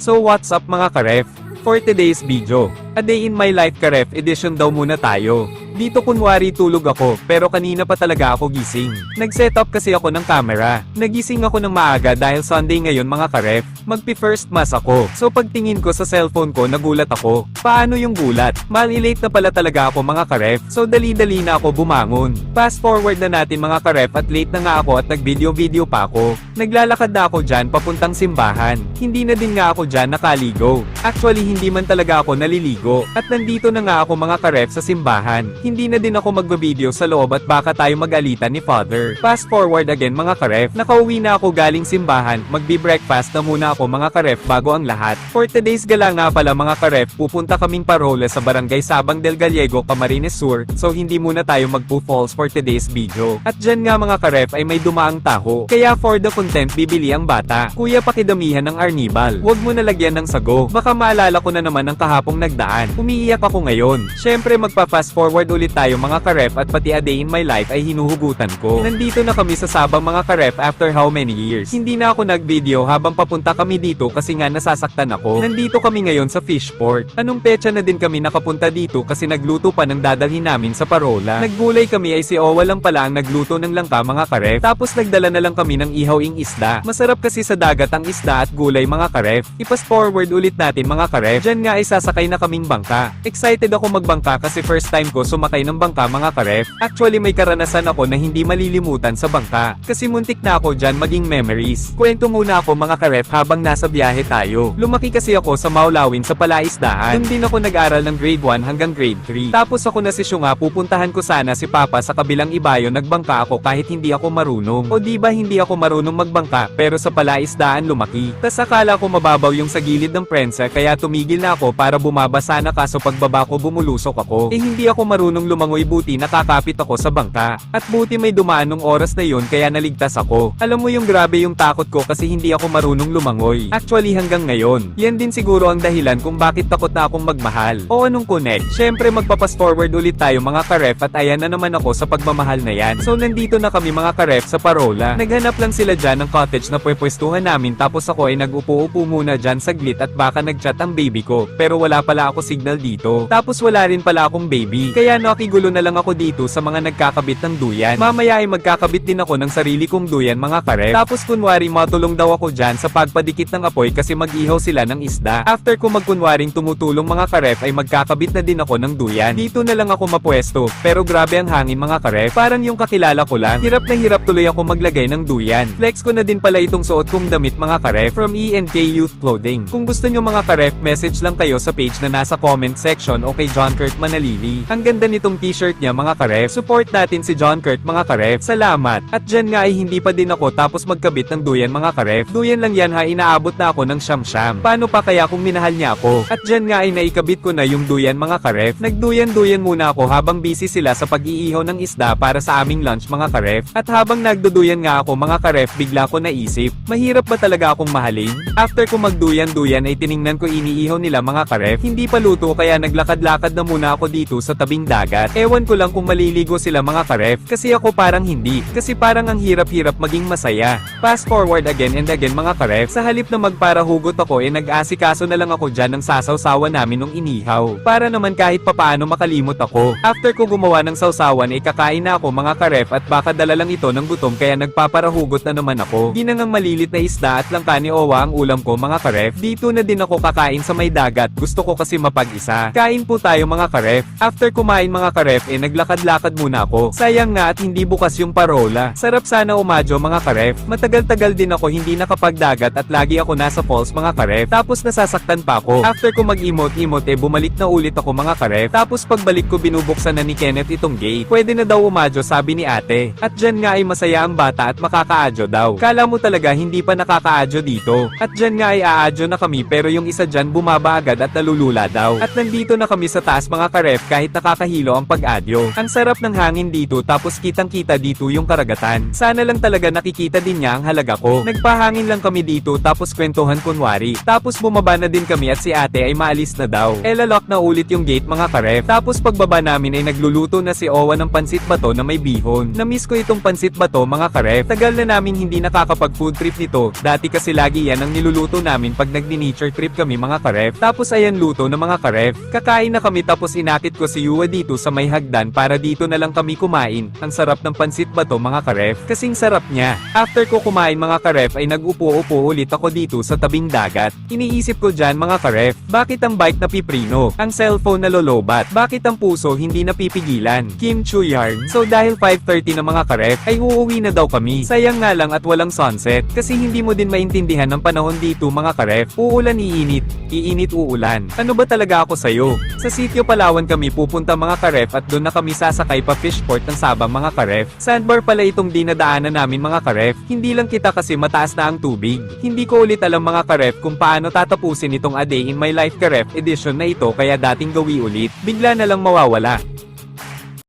So what's up mga karef? For today's video, a day in my life karef edition daw muna tayo. Dito kunwari tulog ako, pero kanina pa talaga ako gising. Nag-setup kasi ako ng camera. Nagising ako ng maaga dahil Sunday ngayon mga karef. Magpi-first mass ako. So pagtingin ko sa cellphone ko, nagulat ako. Paano yung gulat? Mali-late na pala talaga ako mga karef. So dali-dali na ako bumangon. Fast forward na natin mga karef at late na nga ako at nag-video pa ako. Naglalakad na ako dyan papuntang simbahan. Hindi na din nga ako dyan nakaligo. Actually hindi man talaga ako naliligo. At nandito na nga ako mga karef sa simbahan. Hindi na din ako magba-video sa loob at baka tayo mag-alitan ni Father. Fast forward again mga karef, nakauwi na ako galing simbahan, magbi-breakfast na muna ako mga karef bago ang lahat. For today's gala nga pala mga karef, pupunta kaming parola sa Barangay Sabang del Gallego, Camarines Sur, so hindi muna tayo magpo-falls for today's video. At dyan nga mga karef ay may dumaang taho, kaya for the content bibili ang bata. Kuya pakidamihan ng arnibal, wag mo nalagyan ng sago, baka maalala ko na naman ang kahapong nagdaan. Umiiyak ako ngayon. Syempre magpa-fast forward ulit tayo mga karef at pati a day in my life ay hinuhugutan ko. Nandito na kami sa Sabang mga karef after how many years. Hindi na ako nag-video habang papunta kami dito kasi nga nasasaktan ako. Nandito kami ngayon sa Fishport. Anong petsa na din kami nakapunta dito kasi nagluto pa ng dadalhin namin sa parola. Naggulay kami ay si Owa lang pala ang nagluto ng langka mga karef. Tapos nagdala na lang kami ng ihawing isda. Masarap kasi sa dagat ang isda at gulay mga karef. Ipas forward ulit natin mga karef. Diyan nga ay sasakay na kaming bangka. Excited ako magbangka kasi first time ko sumakay ng bangka mga karef. Actually may karanasan ako na hindi malilimutan sa bangka. Kasi muntik na ako dyan maging memories. Kwento muna ako mga karef habang nasa biyahe tayo. Lumaki kasi ako sa Maulawin sa Palaisdaan. Doon din ako nag-aral ng grade 1 hanggang grade 3. Tapos ako na si Syunga, pupuntahan ko sana si Papa sa kabilang ibayo, nagbangka ako kahit hindi ako marunong. O diba hindi ako marunong magbangka pero sa Palaisdaan lumaki. Tas akala ko mababaw yung sa gilid ng prensa kaya tumigil na ako para bumaba sana kaso pagbaba ko bumulusok ako. Eh hindi ako marunong lumangoy, buti nakakapit ako sa bangka. At buti may dumaan nung oras na yun kaya naligtas ako. Alam mo yung grabe yung takot ko kasi hindi ako marunong lumangoy. Actually hanggang ngayon. Yan din siguro ang dahilan kung bakit takot na akong magmahal. O anong connect? Syempre magpapas forward ulit tayo mga karef at ayan na naman ako sa pagmamahal na yan. So nandito na kami mga karef sa parola. Naghanap lang sila dyan ng cottage na pwepwestuhan namin tapos ako ay nag-upo-upo muna dyan saglit at baka nagchat ang baby ko. Pero wala pala ako signal dito. Tapos wala rin pala akong baby. Kaya nakigulo na lang ako dito sa mga nagkakabit ng duyan. Mamaya ay magkakabit din ako ng sarili kong duyan mga karef. Tapos kunwari matulong daw ako dyan sa pagpadikit ng apoy kasi mag-ihaw sila ng isda. After ko magkunwaring tumutulong mga karef ay magkakabit na din ako ng duyan. Dito na lang ako mapwesto. Pero grabe ang hangin mga karef. Parang yung kakilala ko lang. Hirap na hirap tuloy ako maglagay ng duyan. Flex ko na din pala itong suot kong damit mga karef from E&K Youth Clothing. Kung gusto nyo mga karef, message lang kayo sa page na nasa comment section o kay John Kurt Manalili. Ang ganda nitong t-shirt niya mga karef. Support natin si John Kurt mga karef. Salamat. At dyan nga ay hindi pa din ako tapos magkabit ng duyan mga karef. Duyan lang yan ha, inaabot na ako ng siyam-siyam. Paano pa kaya kung minahal niya ako? At dyan nga ay naikabit ko na yung duyan mga karef. Nagduyan-duyan muna ako habang busy sila sa pag-iihaw ng isda para sa aming lunch mga karef. At habang nagduduyan nga ako mga karef, bigla ko naisip, mahirap ba talaga akong mahalin? After ko magduyan-duyan ay tiningnan ko iniihaw nila mga karef. Hindi pa luto kaya naglakad-lakad na muna ako dito sa tabing dagat. Ewan ko lang kung maliligo sila mga karef, kasi ako parang hindi. Kasi parang ang hirap-hirap maging masaya. Fast forward again and again mga karef, sa halip na magparahugot ako nag-asikaso na lang ako dyan ng sasawsawan namin nung inihaw. Para naman kahit papaano makalimot ako. After ko gumawa ng sawsawan kakain na ako mga karef at baka dala lang ito ng gutom kaya nagpaparahugot na naman ako. Ginangang malilit na isda at langka ni Owa ang ulam ko mga karef. Dito na din ako kakain sa may dagat, gusto ko kasi mapag-isa. Kain po tayo mga karef. After kumain mga karef naglakad-lakad muna ako. Sayang nga at hindi bukas yung parola. Sarap sana umadyo mga karef. Matagal-tagal din ako hindi nakapagdagat at lagi ako nasa falls mga karef. Tapos nasasaktan pa ako. After ko mag-emote-emote bumalik na ulit ako mga karef. Tapos pagbalik ko binubuksan na ni Kenneth itong gate. Pwede na daw umadyo sabi ni ate. At dyan nga ay masaya ang bata at makakaadyo daw. Kala mo talaga hindi pa nakakaadyo dito. At dyan nga ay aadyo na kami pero yung isa dyan bumaba agad at nalulula daw. At nandito na kami sa taas mga karef kahit nakakahiya tranquilo ang pag-adyo. Ang sarap ng hangin dito tapos kitang-kita dito yung karagatan. Sana lang talaga nakikita din niya ang halaga ko. Nagpahangin lang kami dito tapos kwentuhan kunwari. Tapos bumaba na din kami at si ate ay maalis na daw. Lalak na ulit yung gate mga karef. Tapos pagbaba namin ay nagluluto na si Owa ng pansit bato na may bihon. Namiss ko itong pansit bato mga karef. Tagal na namin hindi nakakapag food trip nito. Dati kasi lagi yan ang niluluto namin pag nagdi-nature trip kami mga karef. Tapos ayan luto na mga karef. Kakain na kami tapos inakit ko si Yuwa dito sa may hagdan para dito na lang kami kumain. Ang sarap ng pansit bato mga karef. Kasing sarap niya. After ko kumain mga karef ay nag-upo-upo ulit ako dito sa tabing dagat. Iniisip ko dyan mga karef, bakit ang bike napiprino? Ang cellphone na lolobat? Bakit ang puso hindi napipigilan? Kim Chu Yarn. So dahil 5:30 na mga karef, ay uuwi na daw kami. Sayang nga lang at walang sunset, kasi hindi mo din maintindihan ng panahon dito mga karef. Uulan iinit, iinit uulan. Ano ba talaga ako sa'yo? Sa sitio Palawan kami pupunta mga karef at doon na kami sasakay pa fishport ng Sabang mga karef. Sandbar pala itong dinadaanan namin mga karef. Hindi lang kita kasi mataas na ang tubig. Hindi ko ulit alam mga karef kung paano tatapusin itong A Day in My Life Karef edition na ito kaya dating gawi ulit, bigla na lang mawawala.